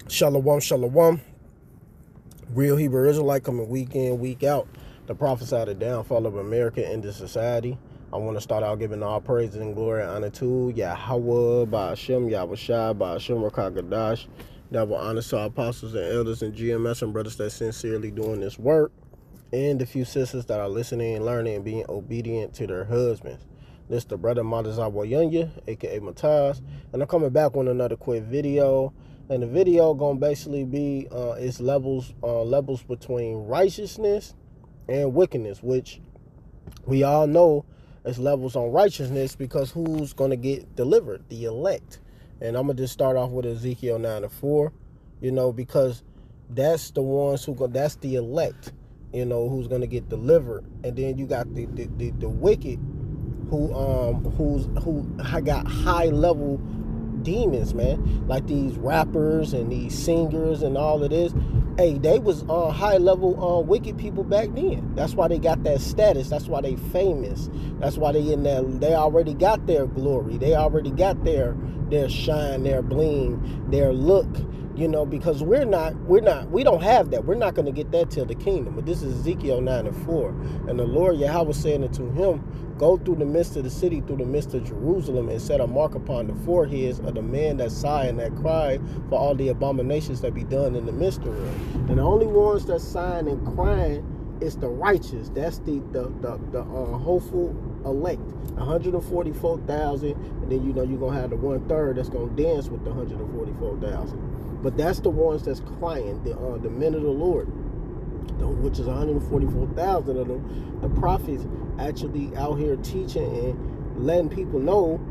Shalom, shalom. Real Hebrew Israelite coming week in, week out to prophesy the downfall of America into society. I want to start out giving all praise and glory and honor to Yahawah, Ba'ashem, YAHAWASHI, Ba'ashem, Rakagadash. Double honor to our apostles and elders and GMS and brothers that sincerely doing this work. And the few sisters that are listening and learning and being obedient to their husbands. This the brother Madazawa Yunya, aka Mataz, and I'm coming back with another quick video. And the video gonna basically be its levels between righteousness and wickedness, which we all know is levels on righteousness because who's gonna get delivered? The elect. And I'm gonna just start off with Ezekiel 9:4, because that's the ones that's the elect, who's gonna get delivered. And then you got the wicked who got high level demons, man, like these rappers and these singers and all of this. Hey, they was high level wicked people back then. That's why they got that status. That's why they famous. That's why they in there. They already got their glory. They already got their shine, their bling, their look. Because we don't have that. We're not going to get that till the kingdom. But this is Ezekiel 9:4. And the Lord Yahweh said unto him, go through the midst of the city, through the midst of Jerusalem, and set a mark upon the foreheads of the men that sigh and that cry for all the abominations that be done in the midst of it. And the only ones that sighing and crying is the righteous. That's the hopeful elect, 144,000, and then you're gonna have the 1/3 that's gonna dance with the 144,000. But that's the ones that's crying, the men of the Lord, which is 144,000 of them. The prophets actually out here teaching and letting people know,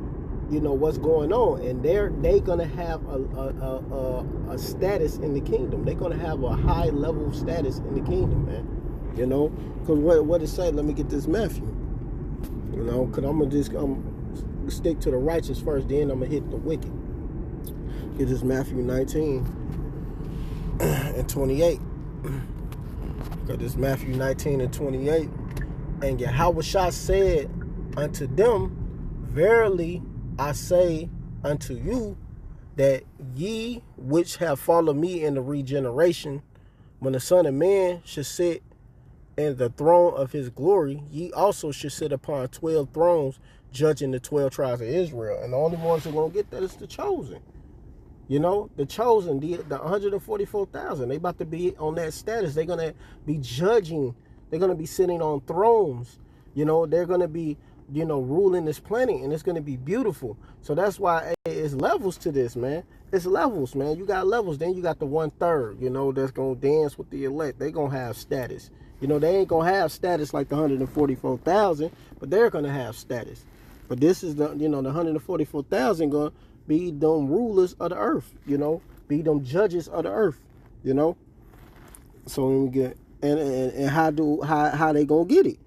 what's going on, and they gonna have a status in the kingdom. They're gonna have a high level status in the kingdom, man. Because what it say? Let me get this Matthew. Because I'm gonna stick to the righteous first, then I'm gonna hit the wicked. It is Matthew 19 and 28. Because it's Matthew 19 and 28. And Yahawashi said unto them, verily I say unto you, that ye which have followed me in the regeneration, when the Son of Man should sit in the throne of his glory, ye also should sit upon 12 thrones, judging the 12 tribes of Israel. And the only ones who are going to get that is the chosen. The chosen, the 144,000, they about to be on that status. They're going to be judging. They're going to be sitting on thrones. They're going to be, ruling this planet, and it's going to be beautiful. So that's why it's levels to this, man. It's levels, man. You got levels. Then you got the 1/3, that's going to dance with the elect. They're going to have status. They ain't going to have status like the 144,000, but they're going to have status. But this is the 144,000 going to be them rulers of the earth, be them judges of the earth, So when we get and how they gonna get it?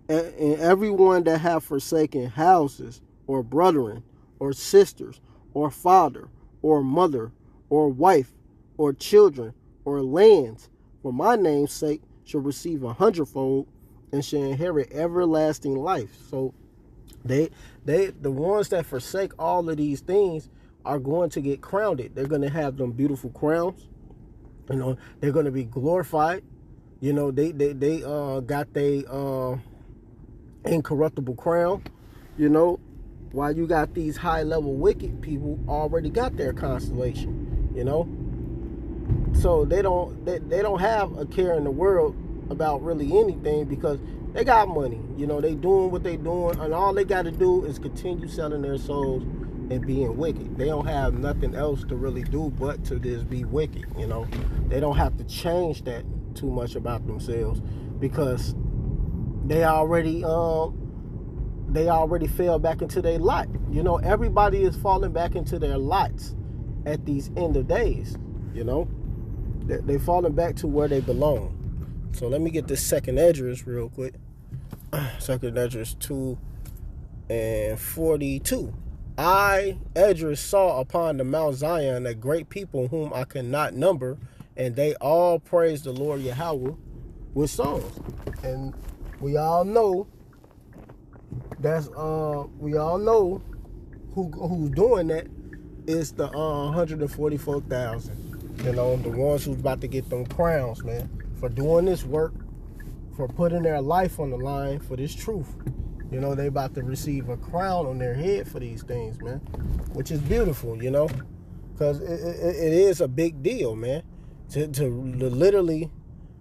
And everyone that have forsaken houses or brethren or sisters or father or mother or wife or children or lands for my name's sake shall receive 100-fold and shall inherit everlasting life. So the ones that forsake all of these things are going to get crowned. They're going to have them beautiful crowns. They're going to be glorified. They got their incorruptible crown. While you got these high level wicked people already got their constellation. So they don't have a care in the world about really anything because they got money. They doing what they doing, and all they got to do is continue selling their souls and being wicked. They don't have nothing else to really do but to just be wicked. They don't have to change that too much about themselves because they already fell back into their lot. Everybody is falling back into their lots at these end of days. They falling back to where they belong. So let me get this second address real quick. Second address 2 and 42. I, Edris, saw upon the Mount Zion a great people whom I cannot number, and they all praise the Lord Yahweh with songs. And we all know who's doing that is the 144,000. You know, the ones who's about to get them crowns, man, for doing this work, for putting their life on the line for this truth. You know, they about to receive a crown on their head for these things, man, which is beautiful, you know, because it is a big deal, man, to literally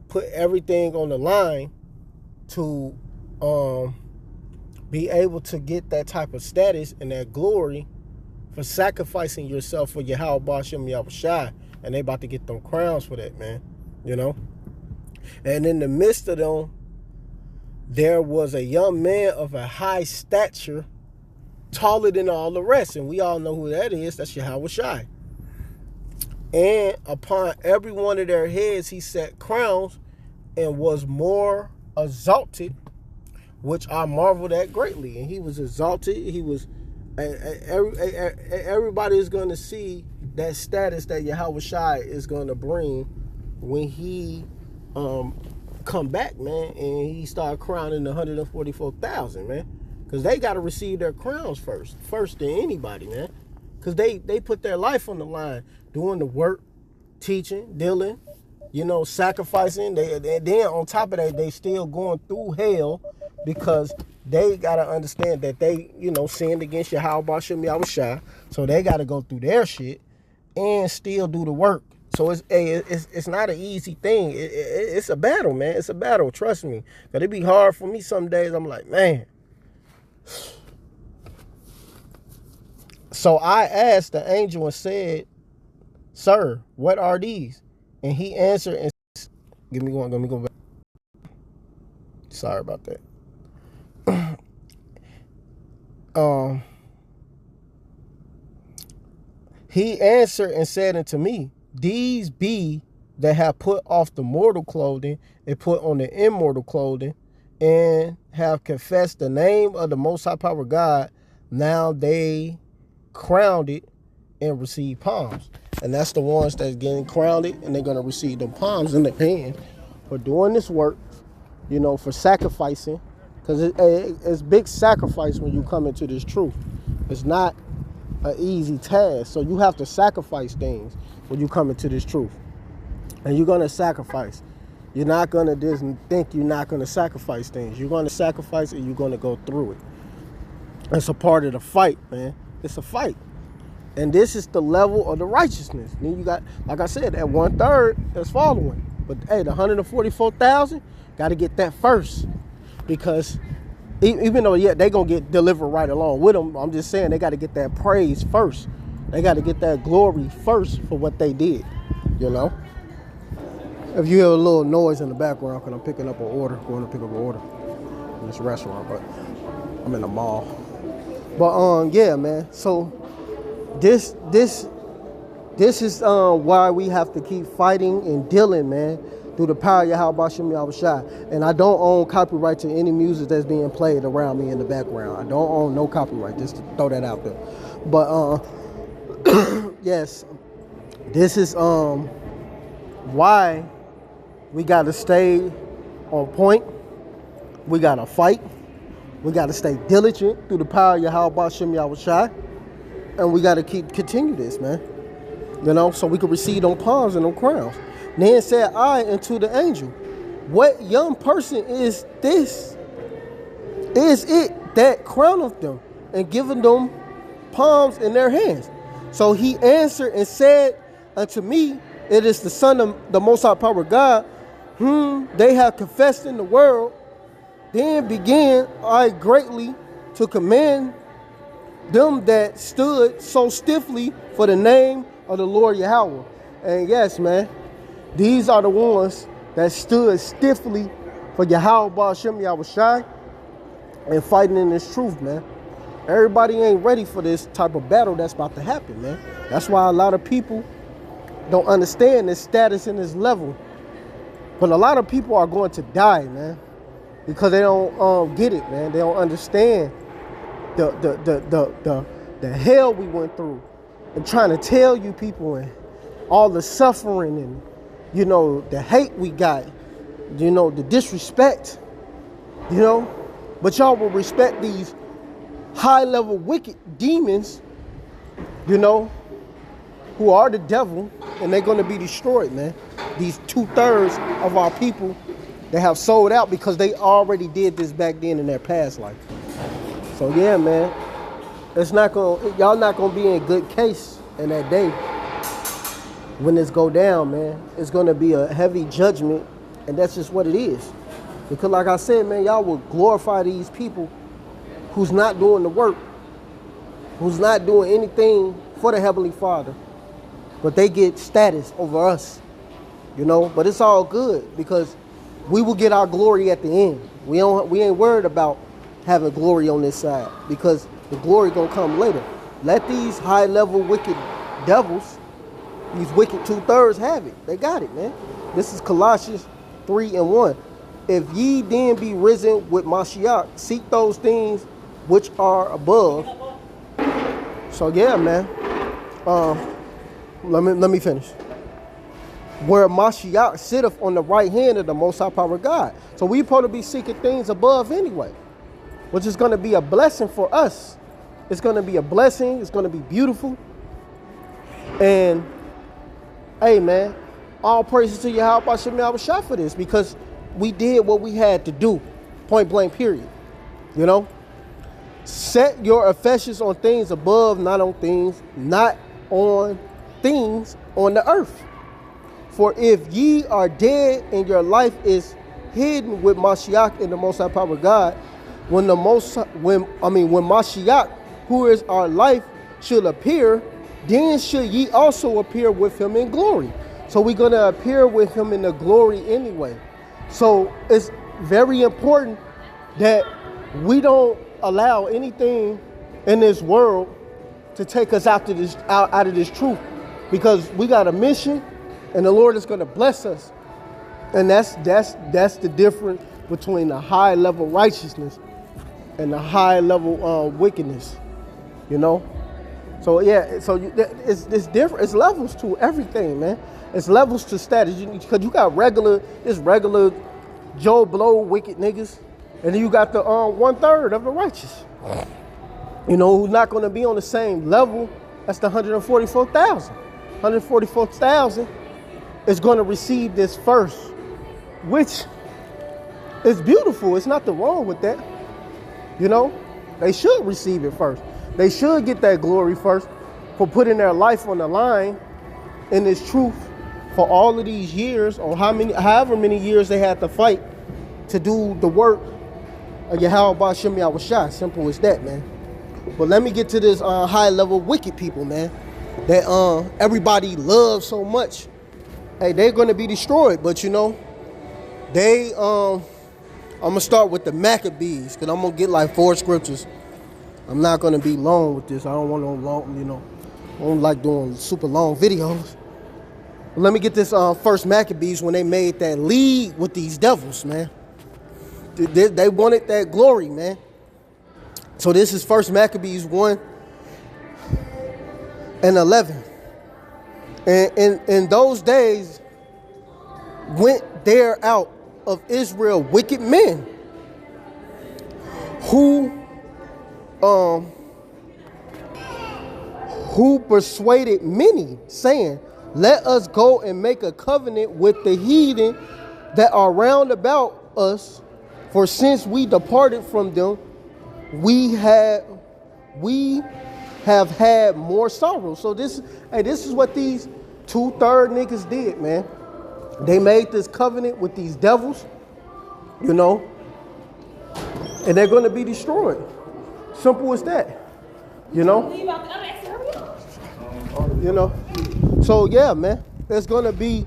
put everything on the line to be able to get that type of status and that glory for sacrificing yourself for YAHAWASHI, and they about to get them crowns for that, man, you know. And in the midst of them, there was a young man of a high stature, taller than all the rest, and we all know who that is. That's YAHAWASHI. And upon every one of their heads he set crowns, and was more exalted, which I marveled at greatly. And he was exalted. He was, everybody is going to see that status that YAHAWASHI is going to bring when he come back, man, and he start crowning the 144,000, man, because they got to receive their crowns first than anybody, man, because they put their life on the line, doing the work, teaching, dealing, you know, sacrificing. Then on top of that, they still going through hell because they got to understand that they, you know, sinned against YAHAWASHI, so they got to go through their shit and still do the work. So it's not an easy thing. It's a battle, man. It's a battle. Trust me. But it be hard for me some days. I'm like, man. So I asked the angel and said, "Sir, what are these?" And he answered and let me go back. Sorry about that. He answered and said unto me, "These be that have put off the mortal clothing and put on the immortal clothing, and have confessed the name of the Most High Power God. Now they crowned it and receive palms." And that's the ones that's getting crowned it, and they're going to receive the palms in their hand for doing this work, you know, for sacrificing. Because it's big sacrifice when you come into this truth. It's not an easy task. So you have to sacrifice things when you come into this truth. And you're going to sacrifice. You're not going to just think you're not going to sacrifice things. You're going to sacrifice and you're going to go through it. It's a part of the fight, man. It's a fight. And this is the level of the righteousness. Then you got, like I said, that 1/3 that's following. But hey, the 144,000, got to get that first. Because even though, yeah, they're going to get delivered right along with them, I'm just saying they got to get that praise first. They got to get that glory first for what they did, you know. If you hear a little noise in the background, because I'm picking up an order, going to pick up an order in this restaurant, but I'm in the mall. But yeah, man. So this is why we have to keep fighting and dealing, man, through the power of YAHAWASHI. And I don't own copyright to any music that's being played around me in the background. I don't own no copyright, just to throw that out there. But yes, this is why we got to stay on point. We got to fight. We got to stay diligent through the power of YAHAWASHI. And we got to continue this, man. You know, so we can receive them palms and them crowns. Then said I unto the angel, "What young person is this? Is it that crowneth them and giveth them palms in their hands?" So he answered and said unto me, "It is the Son of the Most High Power God, whom they have confessed in the world." Then began I greatly to command them that stood so stiffly for the name of the Lord Yahweh. And yes, man, these are the ones that stood stiffly for YAHAWASHI and fighting in this truth, man. Everybody ain't ready for this type of battle that's about to happen, man. That's why a lot of people don't understand this status and this level. But a lot of people are going to die, man, because they don't get it, man. They don't understand the hell we went through, and trying to tell you people, and all the suffering, and you know, the hate we got, you know, the disrespect, you know. But y'all will respect these high level wicked demons, you know, who are the devil, and they're going to be destroyed, man. These 2/3 of our people that have sold out because they already did this back then in their past life. So yeah, man, y'all not gonna be in good case in that day when this go down, man. It's gonna be a heavy judgment, and that's just what it is. Because like I said, man, y'all will glorify these people who's not doing the work, who's not doing anything for the Heavenly Father, but they get status over us, you know. But it's all good because we will get our glory at the end. We ain't worried about having glory on this side because the glory gonna come later. Let these high-level wicked devils, these wicked 2/3 have it. They got it, man. This is Colossians 3:1. If ye then be risen with Mashiach, seek those things which are above. So yeah, man. Let me finish. Where Mashiach sitteth on the right hand of the Most High Power God. So we supposed to be seeking things above anyway, which is going to be a blessing for us. It's going to be a blessing. It's going to be beautiful. And hey, man, all praises to YAHAWASHI for this because we did what we had to do, point blank, period. You know, set your affections on things above, not on things on the earth. For if ye are dead and your life is hidden with Mashiach in the Most High Power God, when Mashiach, who is our life, shall appear, then shall ye also appear with him in glory. So we're going to appear with him in the glory anyway. So it's very important that we don't allow anything in this world to take us out of this truth, because we got a mission. And the Lord is going to bless us. And that's the difference between the high level righteousness and the high level wickedness, you know. So yeah, so it's different. It's levels to everything, man. It's levels to status. Because you got regular Joe Blow wicked niggas, and then you got the 1/3 of the righteous, you know, who's not going to be on the same level. That's the 144,000. 144,000 is going to receive this first, which is beautiful. It's nothing wrong with that. You know, they should receive it first. They should get that glory first for putting their life on the line in this truth for all of these years, or however many years they had to fight to do the work of YAHAWASHI. Simple as that, man. But let me get to this high level wicked people, man, that everybody loves so much. Hey, they're going to be destroyed, but you know, I'm going to start with the Maccabees, because I'm going to get like 4 scriptures. I'm not going to be long with this. I don't want no long, you know, I don't like doing super long videos. But let me get this first Maccabees when they made that league with these devils, man. They wanted that glory, man. So this is first Maccabees 1:11. And in those days went there out of Israel wicked men who persuaded many, saying, let us go and make a covenant with the heathen that are round about us, for since we departed from them, we have had more sorrow. So this is what these 2/3 niggas did, man. They made this covenant with these devils, you know, and they're going to be destroyed. Simple as that, you know. You know. So yeah, man, there's going to be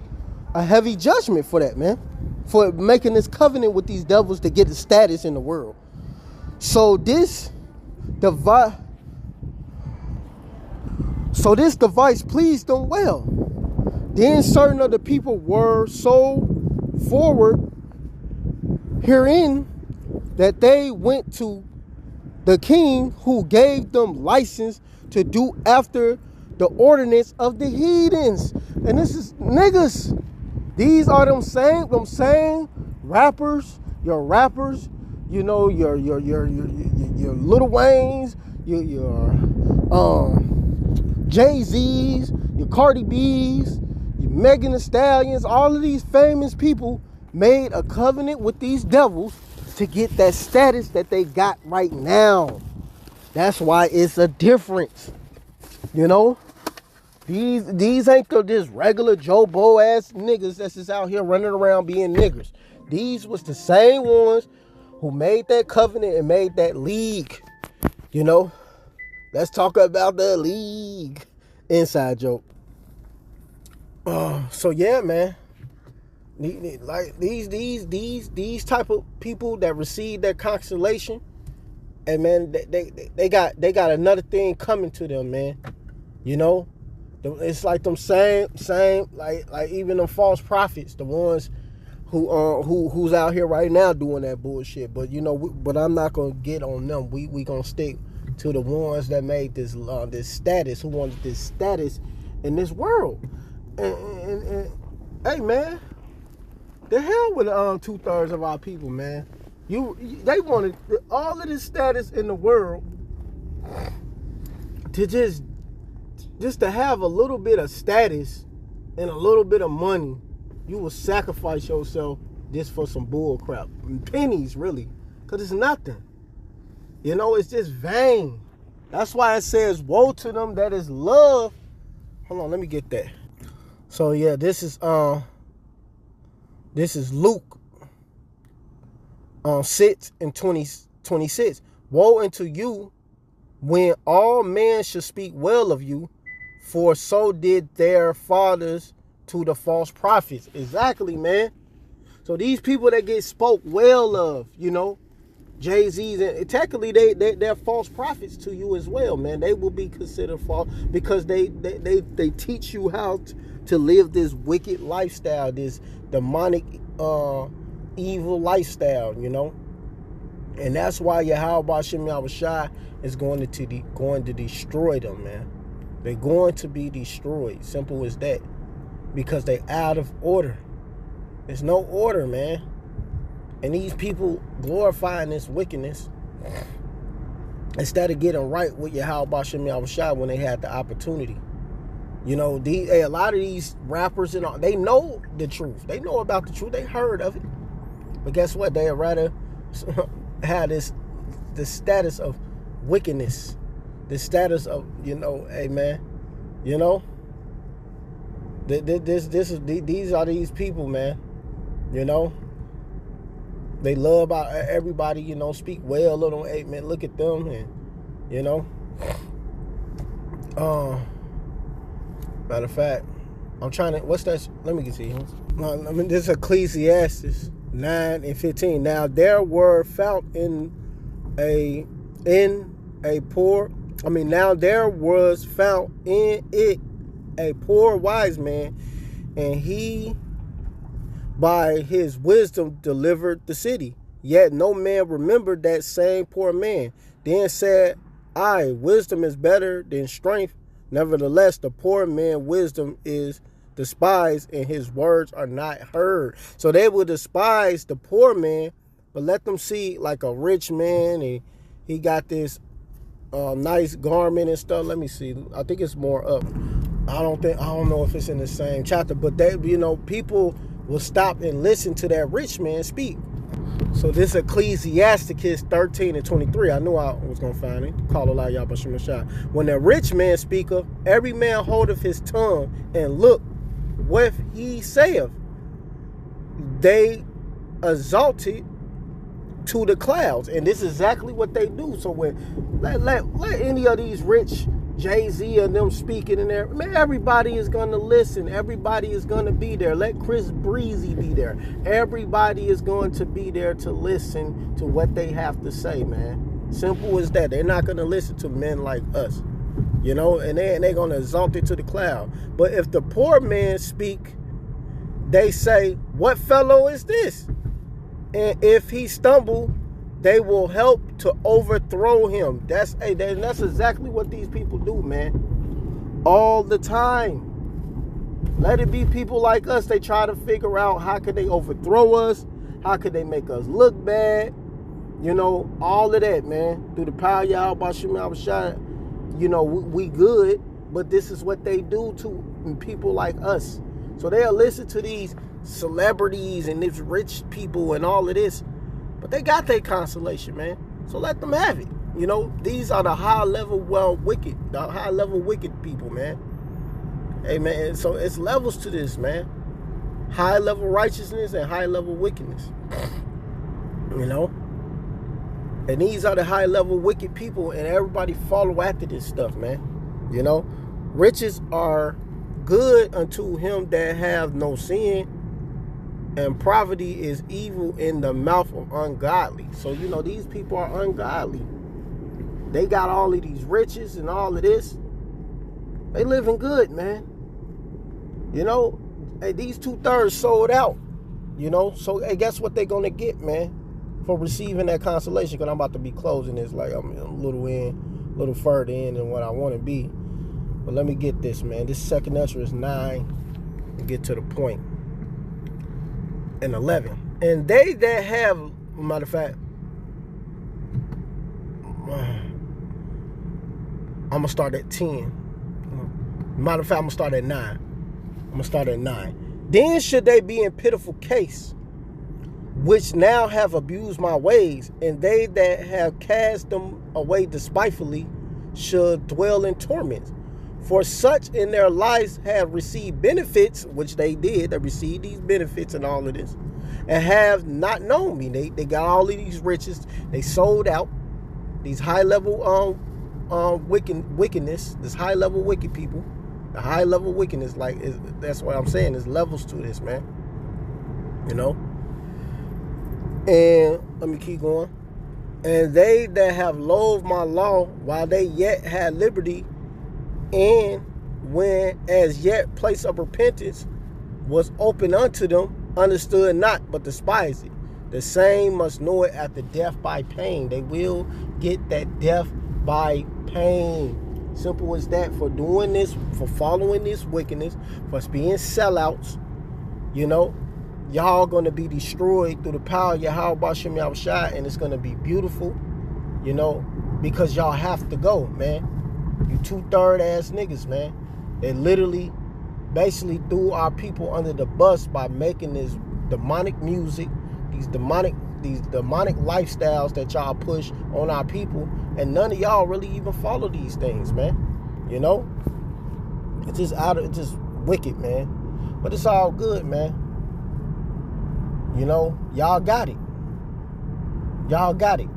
a heavy judgment for that, man, for making this covenant with these devils to get the status in the world. So this device pleased them well. Then certain of the people were so forward herein that they went to the king, who gave them license to do after the ordinance of the heathens. And this is niggas. These are them same rappers, your rappers, you know, your Lil Waynes, your Jay-Z's, your Cardi B's, your Megan Thee Stallions, all of these famous people made a covenant with these devils to get that status that they got right now. That's why it's a difference. You know? These ain't just regular Joe Bo ass niggas that's just out here running around being niggers. These was the same ones who made that covenant and made that league. You know? Let's talk about the league. Inside joke. So yeah, man. Like these type of people that receive that constellation, and man, they got another thing coming to them, man. You know? It's like them same like even them false prophets, the ones who's out here right now doing that bullshit. But you know, but I'm not gonna get on them. We gonna stick to the ones that made this status, who wanted this status in this world. And hey, man, the hell with 2/3 of our people, man. They wanted all of this status in the world to just to have a little bit of status and a little bit of money. You will sacrifice yourself just for some bull crap. Pennies, really. Because it's nothing. You know, it's just vain. That's why it says, woe to them that is love. Hold on, let me get that. So yeah, this is Luke 6:26. Woe unto you when all men should speak well of you, for so did their fathers to the false prophets. Exactly, man. So these people that get spoke well of, you know, Jay-Z's, and technically they're false prophets to you as well, man. They will be considered false because they teach you how to live this wicked lifestyle, this demonic, evil lifestyle, you know. And that's why YAHAWASHI is going to destroy them, man. They're going to be destroyed. Simple as that. Because they're out of order. There's no order, man. And these people glorifying this wickedness instead of getting right with YAHAWASHI when they had the opportunity. You know, a lot of these rappers and all, they know the truth. They know about the truth. They heard of it. But guess what? They'd rather have the status of wickedness. The status of, you know, hey man, you know, these are these people, man. You know, they love everybody, you know, speak well of them. Hey man, look at them, and you know, matter of fact, I'm trying to. What's that? Let me see. I mean, this is Ecclesiastes 9:15. Now there were found now there was found in it a poor wise man, and he by his wisdom delivered the city. Yet no man remembered that same poor man. Then said I, wisdom is better than strength. Nevertheless, the poor man wisdom is despised, and his words are not heard. So they will despise the poor man, but let them see like a rich man, and he got this nice garment and stuff. Let me see. I think it's more up. I don't know if it's in the same chapter, but they, you know, people will stop and listen to that rich man speak. So this Ecclesiastes 13:23. I knew I was gonna find it. Call Allah YAHAWASHI. When the rich man speaketh, every man holdeth his tongue, and look what he saith. They exalted to the clouds, and this is exactly what they do. So when let any of these rich Jay-Z and them speaking in there, man, everybody is gonna listen. Everybody is gonna be there. Let Chris Breezy be there. Everybody is going to be there to listen to what they have to say, man. Simple as that. They're not gonna listen to men like us, you know, and they're gonna exalt it to the cloud. But if the poor man speak, they say, what fellow is this? And if he stumble, they will help to overthrow him. That's exactly what these people do, man. All the time. Let it be people like us. They try to figure out how could they overthrow us? How could they make us look bad? You know, all of that, man. Through the power of YAHAWASHI, you know, we good. but this is what they do to people like us. So they'll listen to these celebrities and these rich people and all of this, but they got their consolation, man. So let them have it. You know, these are the high level wicked people, man. Hey, man, so it's levels to this, man. High level righteousness and high level wickedness. You know? And these are the high level wicked people, and everybody follow after this stuff, man. You know? Riches are good unto him that have no sin, and poverty is evil in the mouth of ungodly. So, you know, these people are ungodly. They got all of these riches and all of this. They living good, man. You know, hey, these 2/3 sold out. You know, so hey, guess what they're gonna get, man, for receiving that consolation? Because I'm about to be closing this, like I'm a little further in than what I want to be. But let me get this, man. This second answer is 9. To get to the point. And 11. And they that have, matter of fact, I'm going to start at 10. Matter of fact, I'm going to start at 9. Then should they be in pitiful case, which now have abused my ways, and they that have cast them away despitefully should dwell in torments. For such in their lives have received benefits, which they did. They received these benefits and all of this, and have not known me. They got all of these riches. They sold out. These high level wickedness, this high level wicked people, the high level wickedness, that's what I'm saying. There's levels to this, man. You know. And let me keep going. And they that have loathed my law while they yet had liberty, and when as yet place of repentance was open unto them, understood not, but despised it. The same must know it after death by pain. They will get that death by pain. Simple as that. For doing this, for following this wickedness, for being sellouts, you know, y'all gonna be destroyed through the power of YAHAWASHI, and it's gonna be beautiful, you know, because y'all have to go, man. You 2/3 ass niggas, man. They literally basically threw our people under the bus by making this demonic music, these demonic lifestyles that y'all push on our people, and none of y'all really even follow these things, man. You know? It's just wicked, man. But it's all good, man. You know, y'all got it. Y'all got it.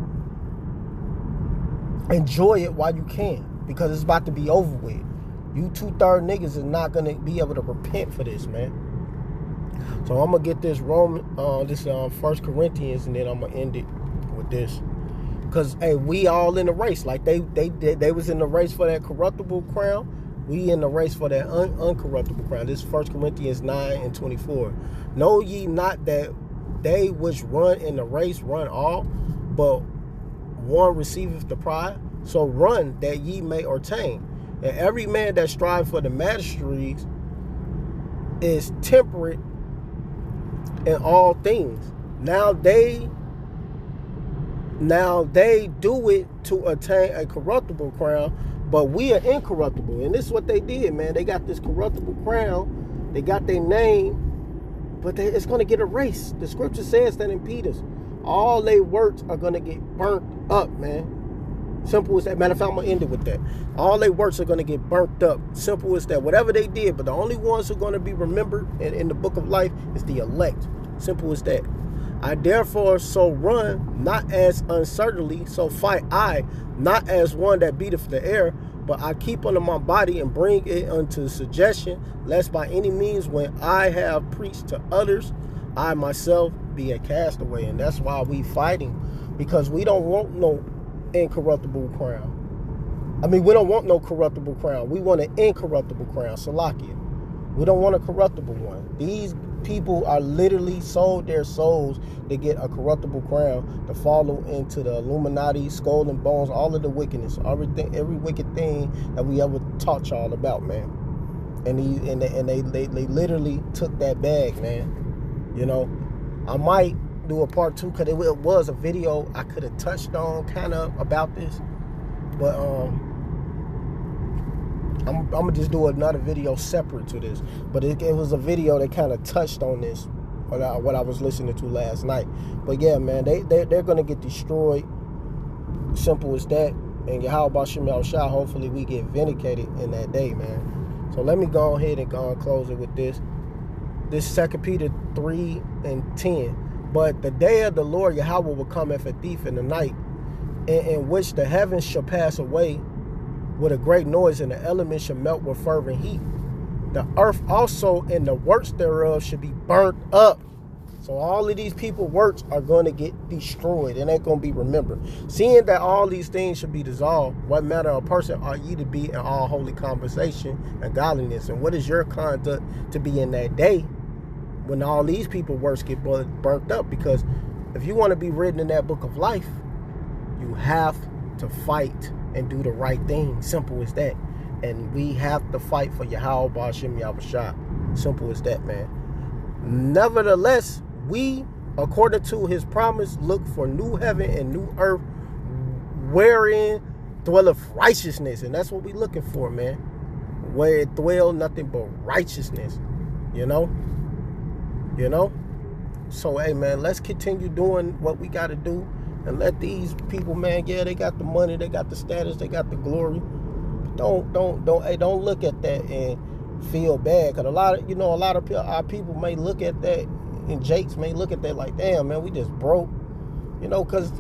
Enjoy it while you can, because it's about to be over with. You 2/3 niggas is not gonna be able to repent for this, man. So I'm gonna get this First Corinthians, and then I'm gonna end it with this. Cause hey, we all in the race. Like they was in the race for that corruptible crown. We in the race for that uncorruptible crown. This 1 Corinthians 9:24. Know ye not that they which run in the race run all, but one receiveth the prize? So run that ye may obtain. And every man that strive for the masteries is temperate in all things. Now they do it to attain a corruptible crown, but we are incorruptible. And this is what they did, man. They got this corruptible crown. They got their name, but it's going to get erased. The scripture says that in Peter's. All their works are going to get burnt up, man. Simple as that. Matter of fact, I'm going to end it with that. All their works are going to get burnt up. Simple as that. Whatever they did, but the only ones who are going to be remembered in the book of life is the elect. Simple as that. I therefore so run, not as uncertainly, so fight I, not as one that beateth the air, but I keep under my body and bring it unto suggestion, lest by any means when I have preached to others, I myself be a castaway. And that's why we fighting, because we don't want no incorruptible crown. I mean, we don't want no corruptible crown. We want an incorruptible crown, Salakia. We don't want a corruptible one. These people are literally sold their souls to get a corruptible crown, to follow into the Illuminati, skull and bones, all of the wickedness, every wicked thing that we ever taught y'all about, man. And they literally took that bag, man. You know, I might do a part 2, because it was a video I could have touched on kind of about this, but I'm gonna just do another video separate to this, but it was a video that kind of touched on this, what I was listening to last night. But yeah, man, they're gonna get destroyed. Simple as that. And YAHAWASHI, hopefully we get vindicated in that day, man. So let me go ahead and go and close it with this. This 2 Peter 3:10. But the day of the Lord Yahweh will come as a thief in the night, in which the heavens shall pass away with a great noise, and the elements shall melt with fervent heat. The earth also and the works thereof should be burnt up. So all of these people's works are going to get destroyed, and ain't going to be remembered. Seeing that all these things should be dissolved, what manner of person are ye to be in all holy conversation and godliness? And what is your conduct to be in that day when all these people's works get burnt up? Because if you want to be written in that book of life, you have to fight and do the right thing. Simple as that. And we have to fight for YAHAWASHI. Simple as that, man. Nevertheless, we, according to his promise, look for new heaven and new earth, wherein dwelleth righteousness. And that's what we looking for, man. Where it dwell nothing but righteousness. You know? So, hey, man, let's continue doing what we got to do. And let these people, man, yeah, they got the money, they got the status, they got the glory. Don't look at that and feel bad. Because a lot of our people may look at that, and Jakes may look at that like, damn, man, we just broke. Because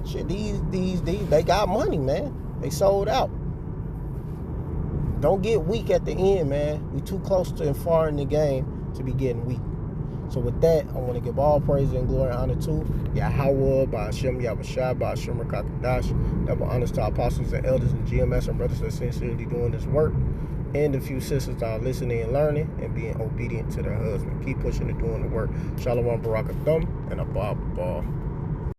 shit, these they got money, man. They sold out. Don't get weak at the end, man. We too close to and far in the game to be getting weak. So with that, I want to give all praise and glory and honor to Yahweh, Ba'ashem, Yahawashi, Ba'ashem, Rakakadash. Double honors to our apostles and elders and GMS and brothers that are sincerely doing this work. And the few sisters that are listening and learning and being obedient to their husband. Keep pushing and doing the work. Shalom, Barakathum, and Abba.